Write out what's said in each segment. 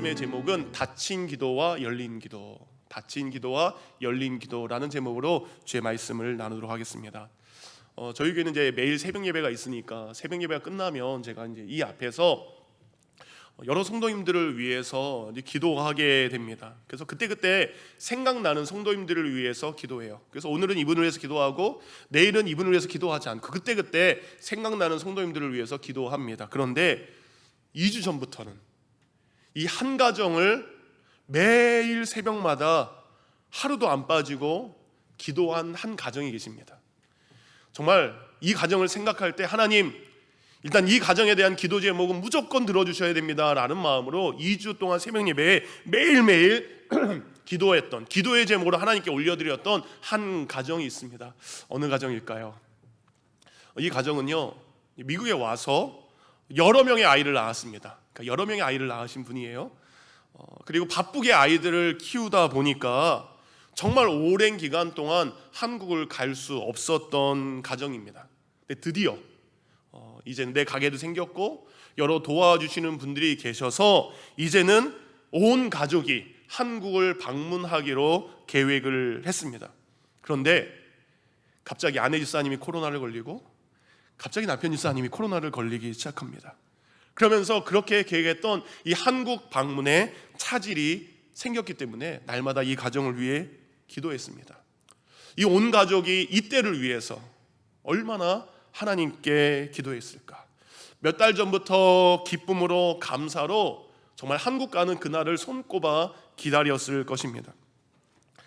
말씀의 제목은 닫힌 기도와 열린 기도, 닫힌 기도와 열린 기도라는 제목으로 주의 말씀을 나누도록 하겠습니다. 저희 교회는 이제 매일 새벽 예배가 있으니까 새벽 예배가 끝나면 제가 이제 이 앞에서 여러 성도님들을 위해서 이제 기도하게 됩니다. 그래서 그때 생각나는 성도님들을 위해서 기도해요. 그래서 오늘은 이분을 위해서 기도하고 내일은 이분을 위해서 기도하지 않고 그때 생각나는 성도님들을 위해서 기도합니다. 그런데 2주 전부터는 이 한 가정을 매일 새벽마다 하루도 안 빠지고 기도한 한 가정이 계십니다. 정말 이 가정을 생각할 때 하나님, 일단 이 가정에 대한 기도 제목은 무조건 들어주셔야 됩니다 라는 마음으로 2주 동안 새벽 예배에 매일매일 기도했던, 기도의 제목으로 하나님께 올려드렸던 한 가정이 있습니다. 어느 가정일까요? 이 가정은요, 미국에 와서 여러 명의 아이를 낳았습니다. 그러니까 여러 명의 아이를 낳으신 분이에요. 그리고 바쁘게 아이들을 키우다 보니까 정말 오랜 기간 동안 한국을 갈 수 없었던 가정입니다. 근데 드디어 이제 내 가게도 생겼고 여러 도와주시는 분들이 계셔서 이제는 온 가족이 한국을 방문하기로 계획을 했습니다. 그런데 갑자기 아내 집사님이 코로나를 걸리고 갑자기 남편 집사님이 코로나를 걸리기 시작합니다. 그러면서 그렇게 계획했던 이 한국 방문에 차질이 생겼기 때문에 날마다 이 가정을 위해 기도했습니다. 이 온 가족이 이때를 위해서 얼마나 하나님께 기도했을까. 몇 달 전부터 기쁨으로 감사로 정말 한국 가는 그날을 손꼽아 기다렸을 것입니다.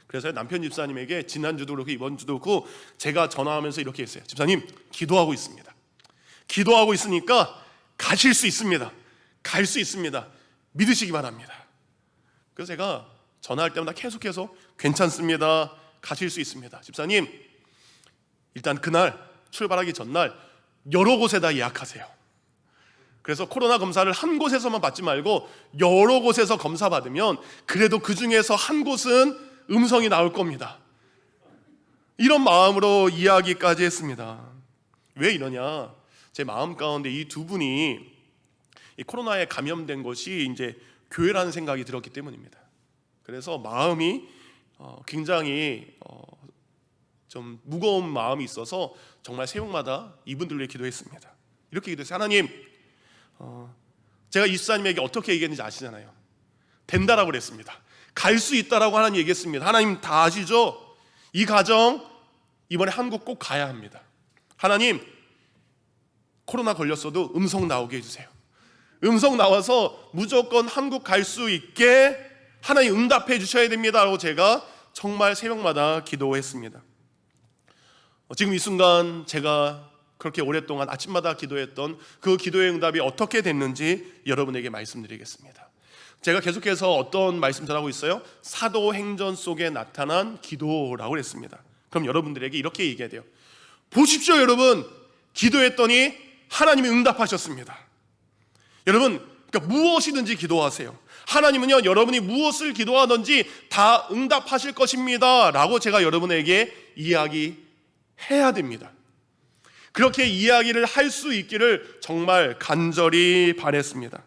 그래서 남편 집사님에게 지난주도 그렇고 이번 주도 그렇고 제가 전화하면서 이렇게 했어요. 집사님, 기도하고 있습니다. 기도하고 있으니까 가실 수 있습니다. 갈 수 있습니다. 믿으시기 바랍니다. 그래서 제가 전화할 때마다 계속해서 괜찮습니다. 가실 수 있습니다. 집사님, 일단 그날 출발하기 전날 여러 곳에다 예약하세요. 그래서 코로나 검사를 한 곳에서만 받지 말고 여러 곳에서 검사 받으면 그래도 그 중에서 한 곳은 음성이 나올 겁니다. 이런 마음으로 이야기까지 했습니다. 왜 이러냐? 제 마음 가운데 이 두 분이 이 코로나에 감염된 것이 이제 교회라는 생각이 들었기 때문입니다. 그래서 마음이 굉장히 좀 무거운 마음이 있어서 정말 새벽마다 이분들을 위해 기도했습니다. 이렇게 기도했어요. 하나님, 제가 이 집사님에게 어떻게 얘기했는지 아시잖아요. 된다라고 그랬습니다. 갈 수 있다라고 하나님 얘기했습니다. 하나님 다 아시죠? 이 가정 이번에 한국 꼭 가야 합니다. 하나님, 코로나 걸렸어도 음성 나오게 해주세요. 음성 나와서 무조건 한국 갈 수 있게 하나님 응답해 주셔야 됩니다 라고 제가 정말 새벽마다 기도했습니다. 지금 이 순간 제가 그렇게 오랫동안 아침마다 기도했던 그 기도의 응답이 어떻게 됐는지 여러분에게 말씀드리겠습니다. 제가 계속해서 어떤 말씀 전하고 있어요? 사도행전 속에 나타난 기도라고 했습니다. 그럼 여러분들에게 이렇게 얘기해야 돼요. 보십시오 여러분, 기도했더니 하나님이 응답하셨습니다. 여러분, 그러니까 무엇이든지 기도하세요. 하나님은요, 여러분이 무엇을 기도하든지 다 응답하실 것입니다 라고 제가 여러분에게 이야기해야 됩니다. 그렇게 이야기를 할 수 있기를 정말 간절히 바랬습니다.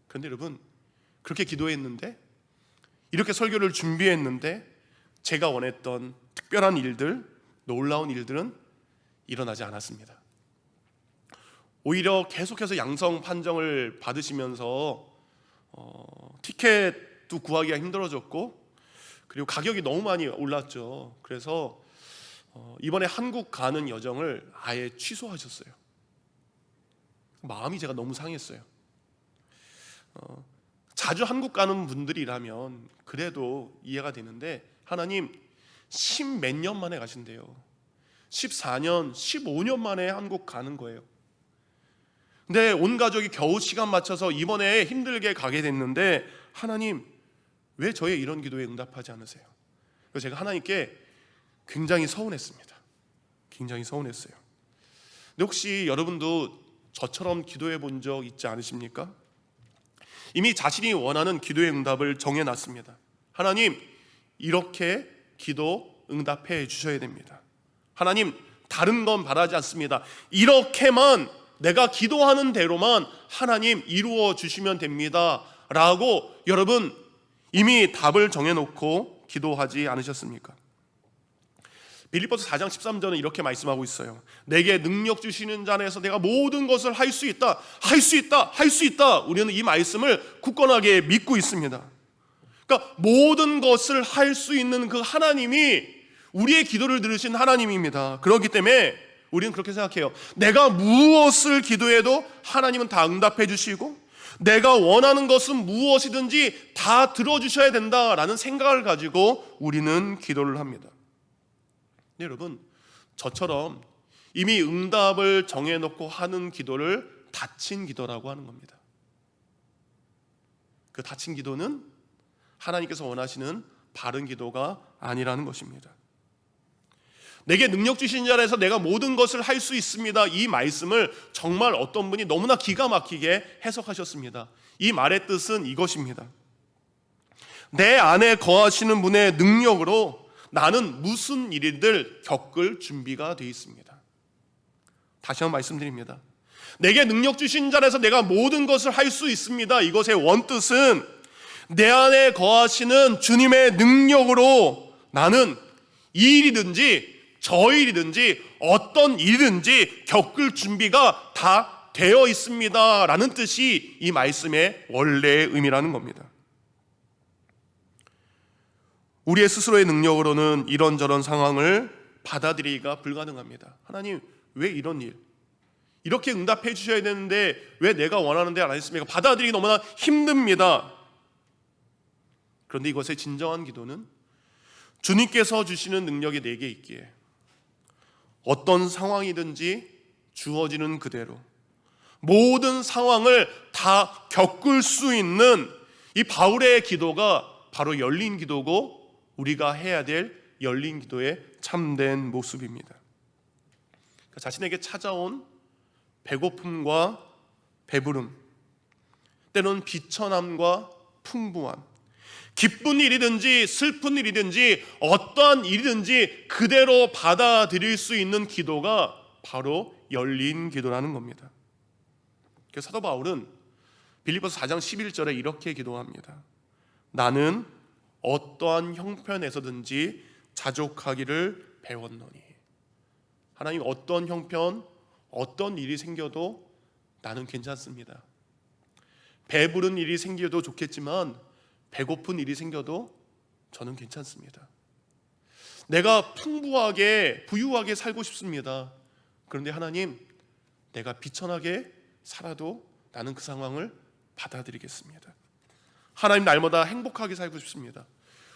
그런데 여러분, 그렇게 기도했는데, 이렇게 설교를 준비했는데 제가 원했던 특별한 일들, 놀라운 일들은 일어나지 않았습니다. 오히려 계속해서 양성 판정을 받으시면서 티켓도 구하기가 힘들어졌고, 그리고 가격이 너무 많이 올랐죠. 그래서 이번에 한국 가는 여정을 아예 취소하셨어요. 마음이 제가 너무 상했어요. 자주 한국 가는 분들이라면 그래도 이해가 되는데, 하나님 10몇 년 만에 가신대요. 14년, 15년 만에 한국 가는 거예요. 근데 온 가족이 겨우 시간 맞춰서 이번에 힘들게 가게 됐는데, 하나님 왜 저의 이런 기도에 응답하지 않으세요? 그래서 제가 하나님께 굉장히 서운했습니다. 굉장히 서운했어요. 근데 혹시 여러분도 저처럼 기도해 본 적 있지 않으십니까? 이미 자신이 원하는 기도의 응답을 정해놨습니다. 하나님, 이렇게 기도 응답해 주셔야 됩니다. 하나님, 다른 건 바라지 않습니다. 이렇게만 내가 기도하는 대로만 하나님 이루어 주시면 됩니다 라고 여러분 이미 답을 정해놓고 기도하지 않으셨습니까? 빌립보서 4장 13절은 이렇게 말씀하고 있어요. 내게 능력 주시는 자 안에서 내가 모든 것을 할 수 있다, 할 수 있다, 할 수 있다. 우리는 이 말씀을 굳건하게 믿고 있습니다. 그러니까 모든 것을 할 수 있는 그 하나님이 우리의 기도를 들으신 하나님입니다. 그렇기 때문에 우리는 그렇게 생각해요. 내가 무엇을 기도해도 하나님은 다 응답해 주시고 내가 원하는 것은 무엇이든지 다 들어주셔야 된다라는 생각을 가지고 우리는 기도를 합니다. 네, 여러분, 저처럼 이미 응답을 정해놓고 하는 기도를 닫힌 기도라고 하는 겁니다. 그 닫힌 기도는 하나님께서 원하시는 바른 기도가 아니라는 것입니다. 내게 능력 주신 자라에서 내가 모든 것을 할 수 있습니다. 이 말씀을 정말 어떤 분이 너무나 기가 막히게 해석하셨습니다. 이 말의 뜻은 이것입니다. 내 안에 거하시는 분의 능력으로 나는 무슨 일이든 겪을 준비가 되어 있습니다. 다시 한번 말씀드립니다. 내게 능력 주신 자라에서 내가 모든 것을 할 수 있습니다. 이것의 원뜻은 내 안에 거하시는 주님의 능력으로 나는 이 일이든지 저 일이든지 어떤 일이든지 겪을 준비가 다 되어 있습니다 라는 뜻이 이 말씀의 원래의 의미라는 겁니다. 우리의 스스로의 능력으로는 이런저런 상황을 받아들이기가 불가능합니다. 하나님, 왜 이런 일? 이렇게 응답해 주셔야 되는데 왜 내가 원하는 대로 안 했습니까? 받아들이기 너무나 힘듭니다. 그런데 이것의 진정한 기도는 주님께서 주시는 능력이 내게 있기에 어떤 상황이든지 주어지는 그대로 모든 상황을 다 겪을 수 있는 이 바울의 기도가 바로 열린 기도고 우리가 해야 될 열린 기도의 참된 모습입니다. 그러니까 자신에게 찾아온 배고픔과 배부름, 때로는 비천함과 풍부함, 기쁜 일이든지 슬픈 일이든지 어떠한 일이든지 그대로 받아들일 수 있는 기도가 바로 열린 기도라는 겁니다. 그래서 사도 바울은 빌립보서 4장 11절에 이렇게 기도합니다. 나는 어떠한 형편에서든지 자족하기를 배웠노니. 하나님, 어떤 형편, 어떤 일이 생겨도 나는 괜찮습니다. 배부른 일이 생겨도 좋겠지만 배고픈 일이 생겨도 저는 괜찮습니다. 내가 풍부하게 부유하게 살고 싶습니다. 그런데 하나님, 내가 비천하게 살아도 나는 그 상황을 받아들이겠습니다. 하나님, 날마다 행복하게 살고 싶습니다.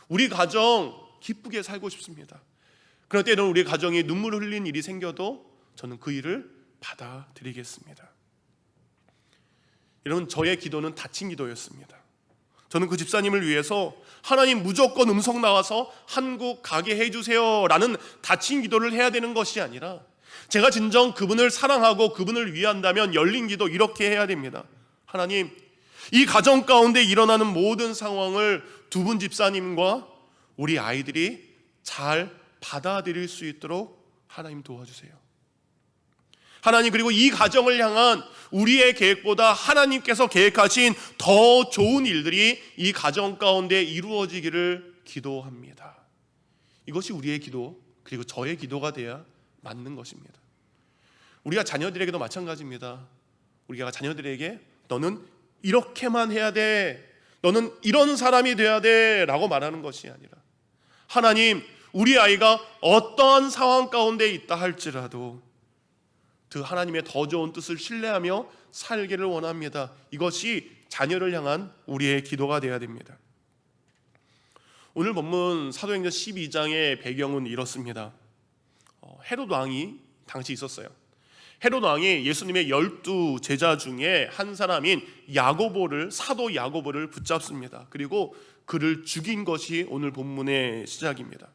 우리 가정 기쁘게 살고 싶습니다. 그럴 때는 우리 가정이 눈물을 흘린 일이 생겨도 저는 그 일을 받아들이겠습니다. 여러분, 저의 기도는 닫힌 기도였습니다. 저는 그 집사님을 위해서 하나님 무조건 음성 나와서 한국 가게 해주세요 라는 닫힌 기도를 해야 되는 것이 아니라 제가 진정 그분을 사랑하고 그분을 위한다면 열린 기도 이렇게 해야 됩니다. 하나님, 이 가정 가운데 일어나는 모든 상황을 두 분 집사님과 우리 아이들이 잘 받아들일 수 있도록 하나님 도와주세요. 하나님, 그리고 이 가정을 향한 우리의 계획보다 하나님께서 계획하신 더 좋은 일들이 이 가정 가운데 이루어지기를 기도합니다. 이것이 우리의 기도, 그리고 저의 기도가 돼야 맞는 것입니다. 우리가 자녀들에게도 마찬가지입니다. 우리가 자녀들에게 너는 이렇게만 해야 돼, 너는 이런 사람이 돼야 돼 라고 말하는 것이 아니라 하나님, 우리 아이가 어떠한 상황 가운데 있다 할지라도 그 하나님의 더 좋은 뜻을 신뢰하며 살기를 원합니다. 이것이 자녀를 향한 우리의 기도가 되어야 됩니다. 오늘 본문 사도행전 12장의 배경은 이렇습니다. 헤롯 왕이 당시 있었어요. 헤롯 왕이 예수님의 12 제자 중에 한 사람인 야고보를, 사도 야고보를 붙잡습니다. 그리고 그를 죽인 것이 오늘 본문의 시작입니다.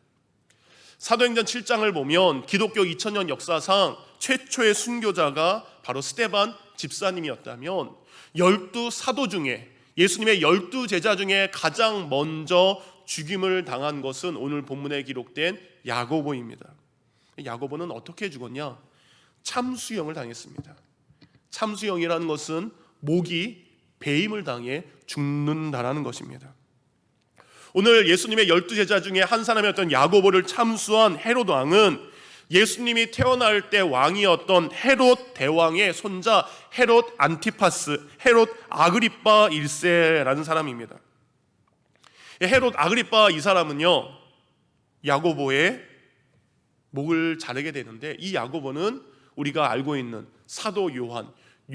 사도행전 7장을 보면 기독교 2000년 역사상 최초의 순교자가 바로 스데반 집사님이었다면 12 사도 중에, 예수님의 12 제자 중에 가장 먼저 죽임을 당한 것은 오늘 본문에 기록된 야고보입니다. 야고보는 어떻게 죽었냐? 참수형을 당했습니다. 참수형이라는 것은 목이 배임을 당해 죽는다라는 것입니다. 오늘 예수님의 12제자 중에 한 사람이었던 야고보를 참수한 헤롯 왕은 예수님이 태어날 때 왕이었던 헤롯 대왕의 손자 헤롯 안티파스, 헤롯 아그리파 1세라는 사람입니다. 헤롯 아그리파 이 사람은요, 야고보의 목을 자르게 되는데, 이 야고보는 우리가 알고 있는 사도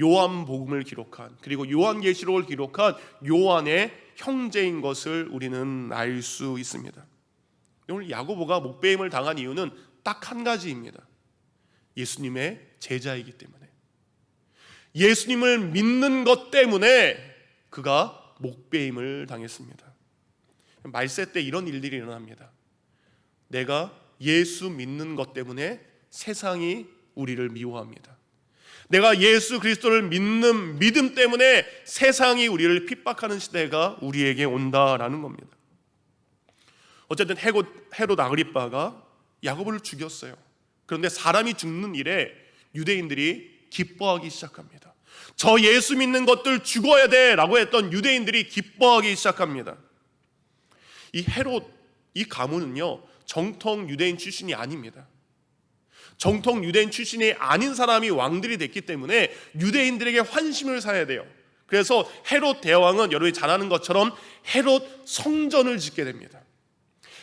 요한복음을 기록한, 그리고 요한계시록을 기록한 요한의 형제인 것을 우리는 알 수 있습니다. 오늘 야고보가 목배임을 당한 이유는 딱 한 가지입니다. 예수님의 제자이기 때문에, 예수님을 믿는 것 때문에 그가 목배임을 당했습니다. 말세 때 이런 일들이 일어납니다. 내가 예수 믿는 것 때문에 세상이 우리를 미워합니다. 내가 예수 그리스도를 믿는 믿음 때문에 세상이 우리를 핍박하는 시대가 우리에게 온다라는 겁니다. 어쨌든 헤롯 아그리빠가 야고보를 죽였어요. 그런데 사람이 죽는 일에 유대인들이 기뻐하기 시작합니다. 저 예수 믿는 것들 죽어야 돼 라고 했던 유대인들이 기뻐하기 시작합니다. 이 헤롯, 이 가문은요, 정통 유대인 출신이 아닙니다. 정통 유대인 출신이 아닌 사람이 왕들이 됐기 때문에 유대인들에게 환심을 사야 돼요. 그래서 헤롯 대왕은 여러분이 잘 아는 것처럼 헤롯 성전을 짓게 됩니다.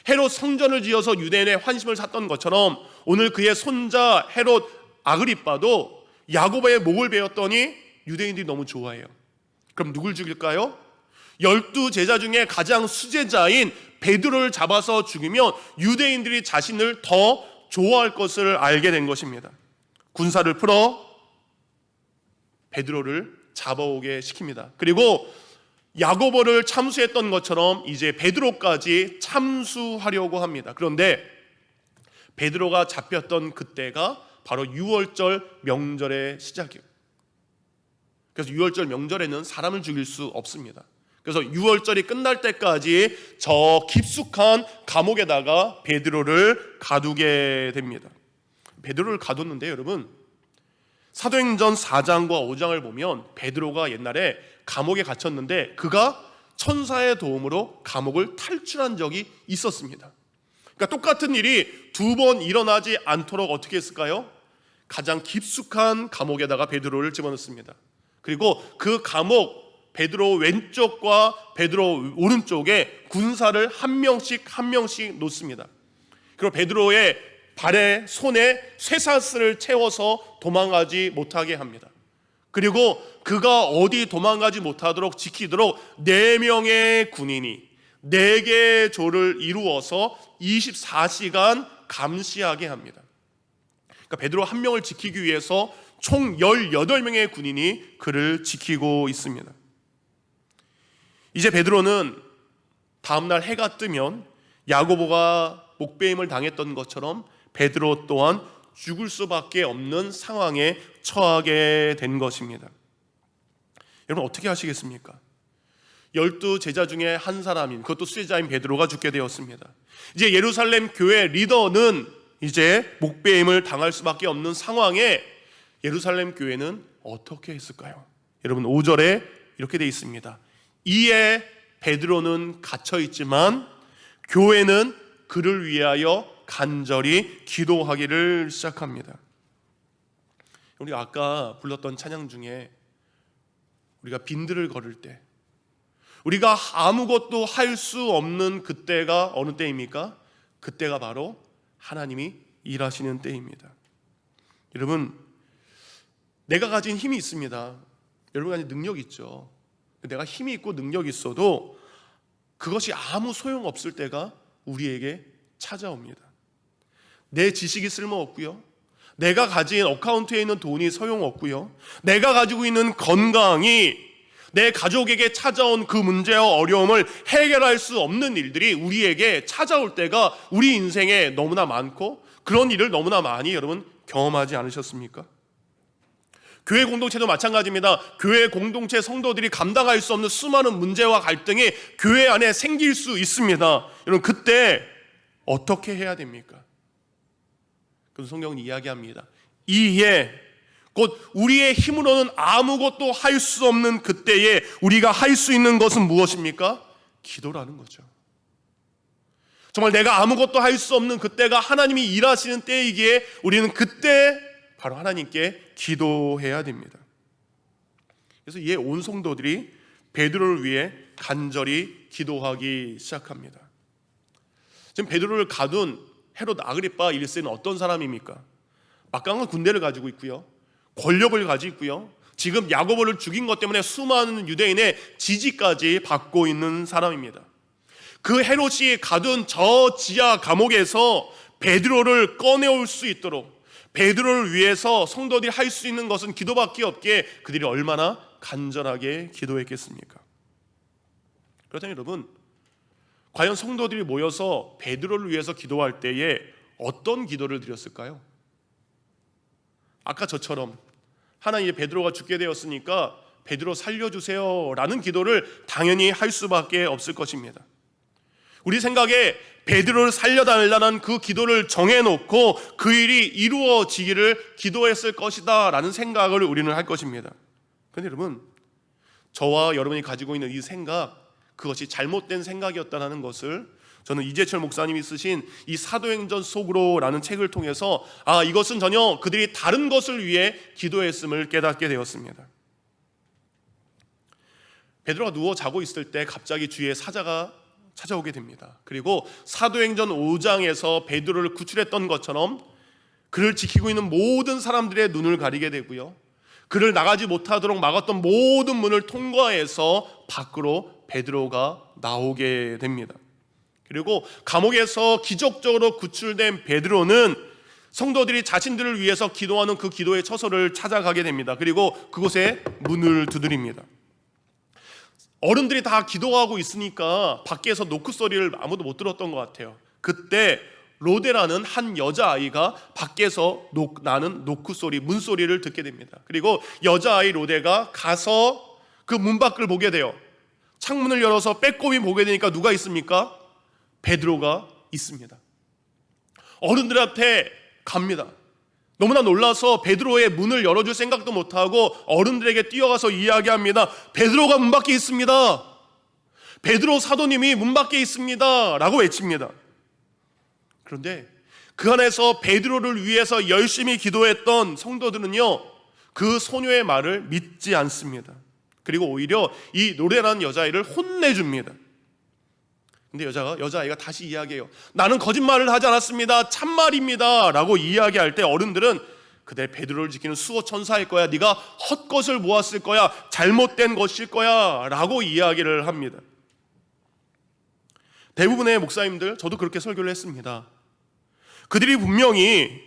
헤롯 성전을 지어서 유대인의 환심을 샀던 것처럼 오늘 그의 손자 헤롯 아그리빠도 야고보의 목을 베었더니 유대인들이 너무 좋아해요. 그럼 누굴 죽일까요? 12제자 중에 가장 수제자인 베드로를 잡아서 죽이면 유대인들이 자신을 더 좋아할 것을 알게 된 것입니다. 군사를 풀어 베드로를 잡아오게 시킵니다. 그리고 야고보를 참수했던 것처럼 이제 베드로까지 참수하려고 합니다. 그런데 베드로가 잡혔던 그때가 바로 유월절 명절의 시작이에요. 그래서 유월절 명절에는 사람을 죽일 수 없습니다. 그래서 유월절이 끝날 때까지 저 깊숙한 감옥에다가 베드로를 가두게 됩니다. 베드로를 가뒀는데 여러분, 사도행전 4장과 5장을 보면 베드로가 옛날에 감옥에 갇혔는데 그가 천사의 도움으로 감옥을 탈출한 적이 있었습니다. 그러니까 똑같은 일이 두 번 일어나지 않도록 어떻게 했을까요? 가장 깊숙한 감옥에다가 베드로를 집어넣습니다. 그리고 그 감옥 베드로 왼쪽과 베드로 오른쪽에 군사를 한 명씩 놓습니다. 그리고 베드로의 발에 손에 쇠사슬을 채워서 도망가지 못하게 합니다. 그리고 그가 어디 도망가지 못하도록 지키도록 4명의 군인이 4개의 조를 이루어서 24시간 감시하게 합니다. 그러니까 베드로 한 명을 지키기 위해서 총 18명의 군인이 그를 지키고 있습니다. 이제 베드로는 다음날 해가 뜨면 야고보가 목배임을 당했던 것처럼 베드로 또한 죽을 수밖에 없는 상황에 처하게 된 것입니다. 여러분 어떻게 하시겠습니까? 12제자 중에 한 사람인, 그것도 수제자인 베드로가 죽게 되었습니다. 이제 예루살렘 교회 리더는 이제 목배임을 당할 수밖에 없는 상황에 예루살렘 교회는 어떻게 했을까요? 여러분 5절에 이렇게 되어 있습니다. 이에 베드로는 갇혀 있지만 교회는 그를 위하여 간절히 기도하기를 시작합니다. 우리가 아까 불렀던 찬양 중에 우리가 빈들을 걸을 때, 우리가 아무것도 할 수 없는 그때가 어느 때입니까? 그때가 바로 하나님이 일하시는 때입니다. 여러분, 내가 가진 힘이 있습니다. 여러분 가진 능력이 있죠. 내가 힘이 있고 능력이 있어도 그것이 아무 소용없을 때가 우리에게 찾아옵니다. 내 지식이 쓸모없고요, 내가 가진 어카운트에 있는 돈이 소용없고요, 내가 가지고 있는 건강이 내 가족에게 찾아온 그 문제와 어려움을 해결할 수 없는 일들이 우리에게 찾아올 때가 우리 인생에 너무나 많고, 그런 일을 너무나 많이 여러분 경험하지 않으셨습니까? 교회 공동체도 마찬가지입니다. 교회 공동체 성도들이 감당할 수 없는 수많은 문제와 갈등이 교회 안에 생길 수 있습니다. 여러분 그때 어떻게 해야 됩니까? 그래서 성경은 이야기합니다. 이에 곧 우리의 힘으로는 아무것도 할 수 없는 그때에 우리가 할 수 있는 것은 무엇입니까? 기도라는 거죠. 정말 내가 아무것도 할 수 없는 그때가 하나님이 일하시는 때이기에 우리는 그때 바로 하나님께 기도해야 됩니다. 그래서 이에 온 성도들이 베드로를 위해 간절히 기도하기 시작합니다. 지금 베드로를 가둔 헤롯 아그리파 1세는 어떤 사람입니까? 막강한 군대를 가지고 있고요, 권력을 가지고 있고요, 지금 야고보를 죽인 것 때문에 수많은 유대인의 지지까지 받고 있는 사람입니다. 그 헤롯이 가둔 저 지하 감옥에서 베드로를 꺼내올 수 있도록, 베드로를 위해서 성도들이 할 수 있는 것은 기도밖에 없기에 그들이 얼마나 간절하게 기도했겠습니까? 그렇다면 여러분, 과연 성도들이 모여서 베드로를 위해서 기도할 때에 어떤 기도를 드렸을까요? 아까 저처럼 하나님, 베드로가 죽게 되었으니까 베드로 살려주세요 라는 기도를 당연히 할 수밖에 없을 것입니다. 우리 생각에 베드로를 살려달라는 그 기도를 정해놓고 그 일이 이루어지기를 기도했을 것이다 라는 생각을 우리는 할 것입니다. 그런데 여러분, 저와 여러분이 가지고 있는 이 생각, 그것이 잘못된 생각이었다는 것을 저는 이재철 목사님이 쓰신 이 사도행전 속으로 라는 책을 통해서 이것은 전혀 그들이 다른 것을 위해 기도했음을 깨닫게 되었습니다. 베드로가 누워 자고 있을 때 갑자기 주의 사자가 찾아오게 됩니다. 그리고 사도행전 5장에서 베드로를 구출했던 것처럼 그를 지키고 있는 모든 사람들의 눈을 가리게 되고요, 그를 나가지 못하도록 막았던 모든 문을 통과해서 밖으로 베드로가 나오게 됩니다. 그리고 감옥에서 기적적으로 구출된 베드로는 성도들이 자신들을 위해서 기도하는 그 기도의 처소를 찾아가게 됩니다. 그리고 그곳에 문을 두드립니다. 어른들이 다 기도하고 있으니까 밖에서 노크 소리를 아무도 못 들었던 것 같아요. 그때 로데라는 한 여자아이가 밖에서 나는 노크 소리, 문소리를 듣게 됩니다. 그리고 여자아이 로데가 가서 그 문 밖을 보게 돼요. 창문을 열어서 빼꼼히 보게 되니까 누가 있습니까? 베드로가 있습니다. 어른들한테 갑니다. 너무나 놀라서 베드로의 문을 열어줄 생각도 못하고 어른들에게 뛰어가서 이야기합니다. 베드로가 문 밖에 있습니다. 베드로 사도님이 문 밖에 있습니다 라고 외칩니다. 그런데 그 안에서 베드로를 위해서 열심히 기도했던 성도들은요, 그 소녀의 말을 믿지 않습니다. 그리고 오히려 이 노래라는 여자아이를 혼내줍니다. 근데 여자아이가 다시 이야기해요. 나는 거짓말을 하지 않았습니다. 참말입니다 라고 이야기할 때 어른들은 그대 베드로를 지키는 수호 천사일 거야, 네가 헛것을 모았을 거야, 잘못된 것일 거야 라고 이야기를 합니다. 대부분의 목사님들, 저도 그렇게 설교를 했습니다. 그들이 분명히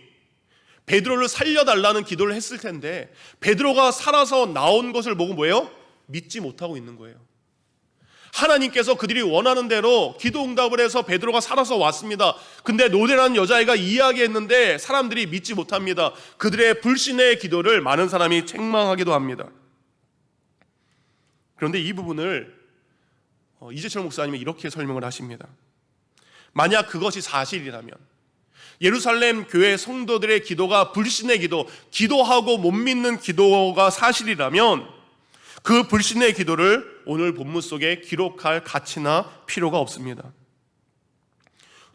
베드로를 살려달라는 기도를 했을 텐데 베드로가 살아서 나온 것을 보고 뭐예요? 믿지 못하고 있는 거예요. 하나님께서 그들이 원하는 대로 기도 응답을 해서 베드로가 살아서 왔습니다. 근데 로데라는 여자아이가 이야기했는데 사람들이 믿지 못합니다. 그들의 불신의 기도를 많은 사람이 책망하기도 합니다. 그런데 이 부분을 이재철 목사님이 이렇게 설명을 하십니다. 만약 그것이 사실이라면, 예루살렘 교회 성도들의 기도가 불신의 기도, 기도하고 못 믿는 기도가 사실이라면 그 불신의 기도를 오늘 본문 속에 기록할 가치나 필요가 없습니다.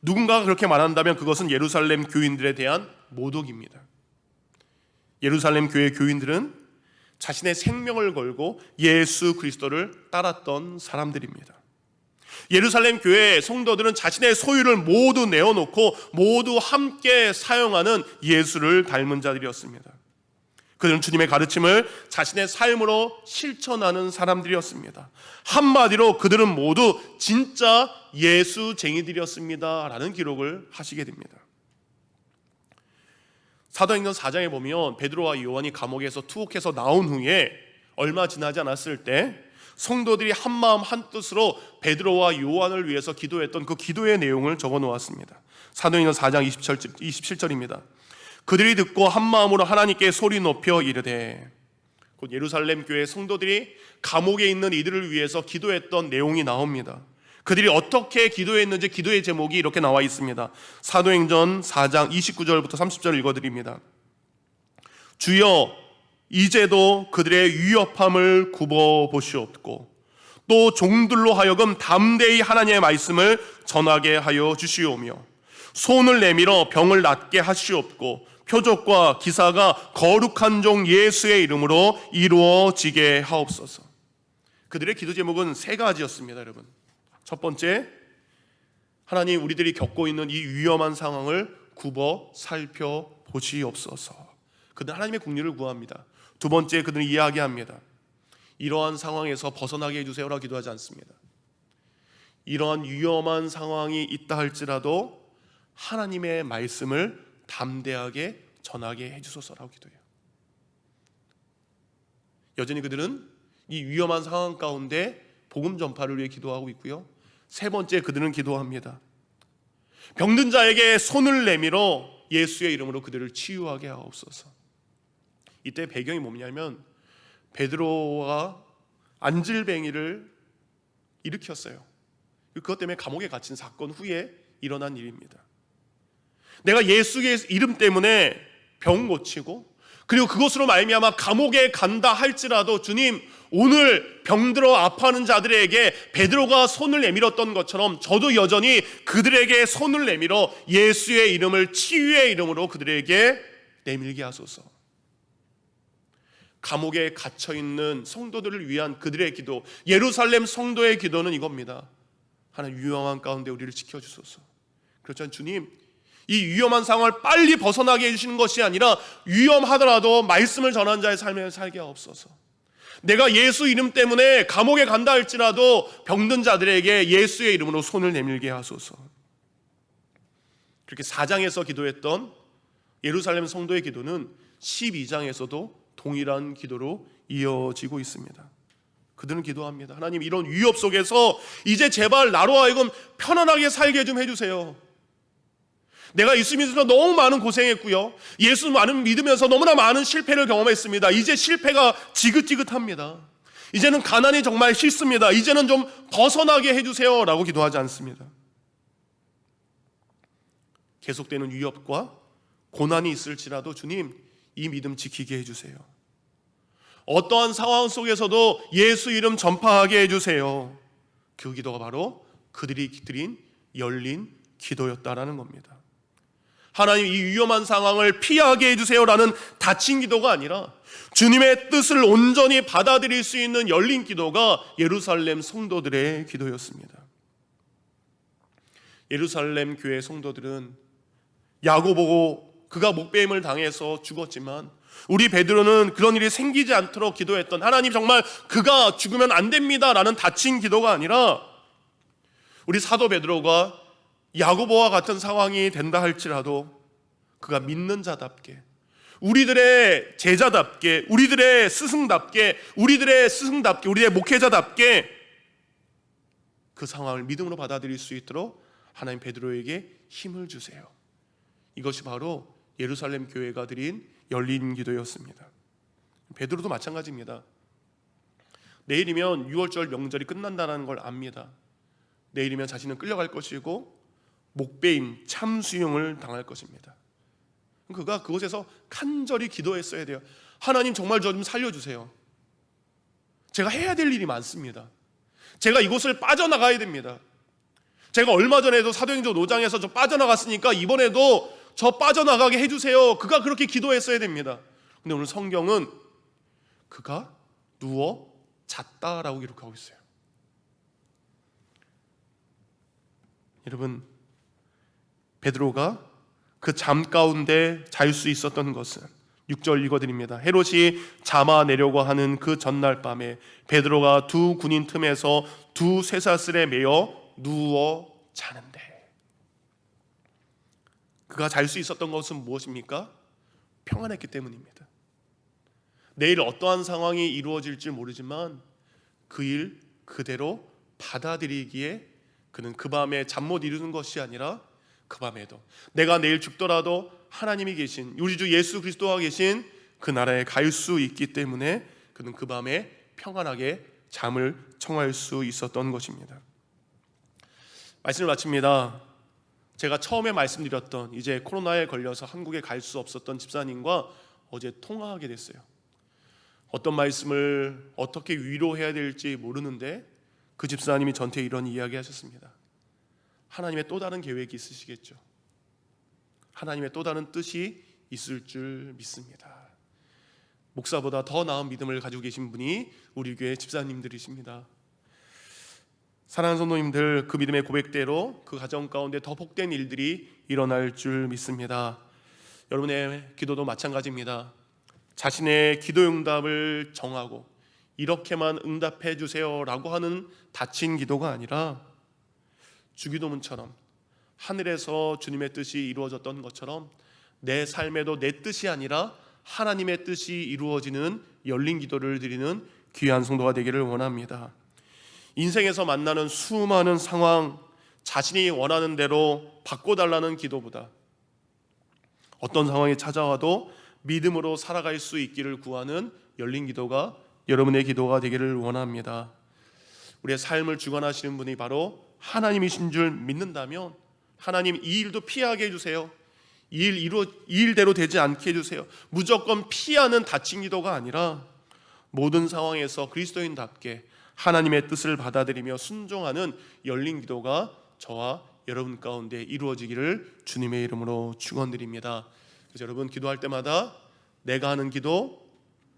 누군가가 그렇게 말한다면 그것은 예루살렘 교인들에 대한 모독입니다. 예루살렘 교회 교인들은 자신의 생명을 걸고 예수 그리스도를 따랐던 사람들입니다. 예루살렘 교회 성도들은 자신의 소유를 모두 내어놓고 모두 함께 사용하는 예수를 닮은 자들이었습니다. 그들은 주님의 가르침을 자신의 삶으로 실천하는 사람들이었습니다. 한마디로 그들은 모두 진짜 예수쟁이들이었습니다 라는 기록을 하시게 됩니다. 사도행전 4장에 보면 베드로와 요한이 감옥에서 투옥해서 나온 후에 얼마 지나지 않았을 때 성도들이 한마음 한뜻으로 베드로와 요한을 위해서 기도했던 그 기도의 내용을 적어 놓았습니다. 사도행전 4장 27절입니다. 그들이 듣고 한마음으로 하나님께 소리 높여 이르되, 곧 예루살렘 교회 성도들이 감옥에 있는 이들을 위해서 기도했던 내용이 나옵니다. 그들이 어떻게 기도했는지 기도의 제목이 이렇게 나와 있습니다. 사도행전 4장 29절부터 30절 읽어드립니다. 주여, 이제도 그들의 위협함을 굽어 보시옵고 또 종들로 하여금 담대히 하나님의 말씀을 전하게 하여 주시오며 손을 내밀어 병을 낫게 하시옵고 표적과 기사가 거룩한 종 예수의 이름으로 이루어지게 하옵소서. 그들의 기도 제목은 세 가지였습니다, 여러분. 첫 번째, 하나님 우리들이 겪고 있는 이 위험한 상황을 굽어 살펴보시옵소서. 그들은 하나님의 긍휼을 구합니다. 두 번째, 그들은 이야기합니다. 이러한 상황에서 벗어나게 해주세요라고 기도하지 않습니다. 이러한 위험한 상황이 있다 할지라도 하나님의 말씀을 담대하게 전하게 해주소서라고 기도해요. 여전히 그들은 이 위험한 상황 가운데 복음 전파를 위해 기도하고 있고요. 세 번째, 그들은 기도합니다. 병든 자에게 손을 내밀어 예수의 이름으로 그들을 치유하게 하옵소서. 이때 배경이 뭐냐면 베드로가 안질뱅이를 일으켰어요. 그것 때문에 감옥에 갇힌 사건 후에 일어난 일입니다. 내가 예수의 이름 때문에 병 고치고 그리고 그것으로 말미암아 감옥에 간다 할지라도 주님, 오늘 병들어 아파하는 자들에게 베드로가 손을 내밀었던 것처럼 저도 여전히 그들에게 손을 내밀어 예수의 이름을 치유의 이름으로 그들에게 내밀게 하소서. 감옥에 갇혀있는 성도들을 위한 그들의 기도, 예루살렘 성도의 기도는 이겁니다. 하나님, 위험한 가운데 우리를 지켜주소서. 그렇죠, 주님, 이 위험한 상황을 빨리 벗어나게 해주시는 것이 아니라 위험하더라도 말씀을 전하는 자의 삶을 살게 하옵소서. 내가 예수 이름 때문에 감옥에 간다 할지라도 병든 자들에게 예수의 이름으로 손을 내밀게 하소서. 그렇게 4장에서 기도했던 예루살렘 성도의 기도는 12장에서도 동일한 기도로 이어지고 있습니다. 그들은 기도합니다. 하나님, 이런 위협 속에서 이제 제발 나로 하여금 편안하게 살게 좀 해주세요. 내가 예수 믿으면서 너무 많은 고생했고요, 예수 믿으면서 너무나 많은 실패를 경험했습니다. 이제 실패가 지긋지긋합니다. 이제는 가난이 정말 싫습니다. 이제는 좀 벗어나게 해주세요 라고 기도하지 않습니다. 계속되는 위협과 고난이 있을지라도 주님, 이 믿음 지키게 해주세요. 어떠한 상황 속에서도 예수 이름 전파하게 해주세요. 그 기도가 바로 그들이 드린 열린 기도였다라는 겁니다. 하나님, 이 위험한 상황을 피하게 해주세요라는 닫힌 기도가 아니라 주님의 뜻을 온전히 받아들일 수 있는 열린 기도가 예루살렘 성도들의 기도였습니다. 예루살렘 교회 성도들은 야고보, 그가 목배임을 당해서 죽었지만 우리 베드로는 그런 일이 생기지 않도록 기도했던, 하나님 정말 그가 죽으면 안 됩니다라는 닫힌 기도가 아니라 우리 사도 베드로가 야고보와 같은 상황이 된다 할지라도 그가 믿는 자답게, 우리들의 제자답게, 우리들의 스승답게, 우리들의 목회자답게 그 상황을 믿음으로 받아들일 수 있도록 하나님 베드로에게 힘을 주세요. 이것이 바로 예루살렘 교회가 드린 열린 기도였습니다. 베드로도 마찬가지입니다. 내일이면 6월절 명절이 끝난다는 걸 압니다. 내일이면 자신은 끌려갈 것이고 목배임, 참수형을 당할 것입니다. 그가 그곳에서 간절히 기도했어야 돼요. 하나님, 정말 저 좀 살려주세요. 제가 해야 될 일이 많습니다. 제가 이곳을 빠져나가야 됩니다. 제가 얼마 전에도 사도행전 5장에서 저 빠져나갔으니까 이번에도 저 빠져나가게 해주세요. 그가 그렇게 기도했어야 됩니다. 근데 오늘 성경은 그가 누워 잤다라고 기록하고 있어요. 여러분, 베드로가 그 잠 가운데 잘 수 있었던 것은 6절 읽어드립니다. 헤롯이 잡아내려고 하는 그 전날 밤에 베드로가 두 군인 틈에서 두 쇠사슬에 매여 누워 자는데, 그가 잘 수 있었던 것은 무엇입니까? 평안했기 때문입니다. 내일 어떠한 상황이 이루어질지 모르지만 그 일 그대로 받아들이기에 그는 그 밤에 잠 못 이루는 것이 아니라 그 밤에도 내가 내일 죽더라도 하나님이 계신, 우리 주 예수 그리스도가 계신 그 나라에 갈 수 있기 때문에 그는 그 밤에 평안하게 잠을 청할 수 있었던 것입니다. 말씀을 마칩니다. 제가 처음에 말씀드렸던 이제 코로나에 걸려서 한국에 갈 수 없었던 집사님과 어제 통화하게 됐어요. 어떤 말씀을 어떻게 위로해야 될지 모르는데 그 집사님이 저한테 이런 이야기 하셨습니다. 하나님의 또 다른 계획이 있으시겠죠. 하나님의 또 다른 뜻이 있을 줄 믿습니다. 목사보다 더 나은 믿음을 가지고 계신 분이 우리 교회 집사님들이십니다. 사랑하는 성도님들, 그 믿음의 고백대로 그 가정 가운데 더 복된 일들이 일어날 줄 믿습니다. 여러분의 기도도 마찬가지입니다. 자신의 기도 응답을 정하고 이렇게만 응답해 주세요라고 하는 닫힌 기도가 아니라 주기도문처럼 하늘에서 주님의 뜻이 이루어졌던 것처럼 내 삶에도 내 뜻이 아니라 하나님의 뜻이 이루어지는 열린 기도를 드리는 귀한 성도가 되기를 원합니다. 인생에서 만나는 수많은 상황, 자신이 원하는 대로 바꿔달라는 기도보다 어떤 상황이 찾아와도 믿음으로 살아갈 수 있기를 구하는 열린 기도가 여러분의 기도가 되기를 원합니다. 우리의 삶을 주관하시는 분이 바로 하나님이신 줄 믿는다면 하나님 이 일도 피하게 해주세요. 이 일대로 되지 않게 해주세요. 무조건 피하는 닫힌 기도가 아니라 모든 상황에서 그리스도인답게 하나님의 뜻을 받아들이며 순종하는 열린 기도가 저와 여러분 가운데 이루어지기를 주님의 이름으로 축원드립니다. 그래서 여러분 기도할 때마다 내가 하는 기도,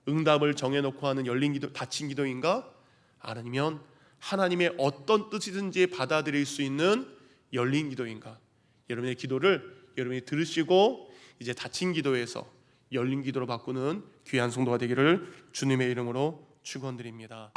응답을 정해놓고 하는 열린 기도, 닫힌 기도인가? 아니면 하나님의 어떤 뜻이든지 받아들일 수 있는 열린 기도인가? 여러분의 기도를 여러분이 들으시고 이제 닫힌 기도에서 열린 기도로 바꾸는 귀한 성도가 되기를 주님의 이름으로 축원드립니다.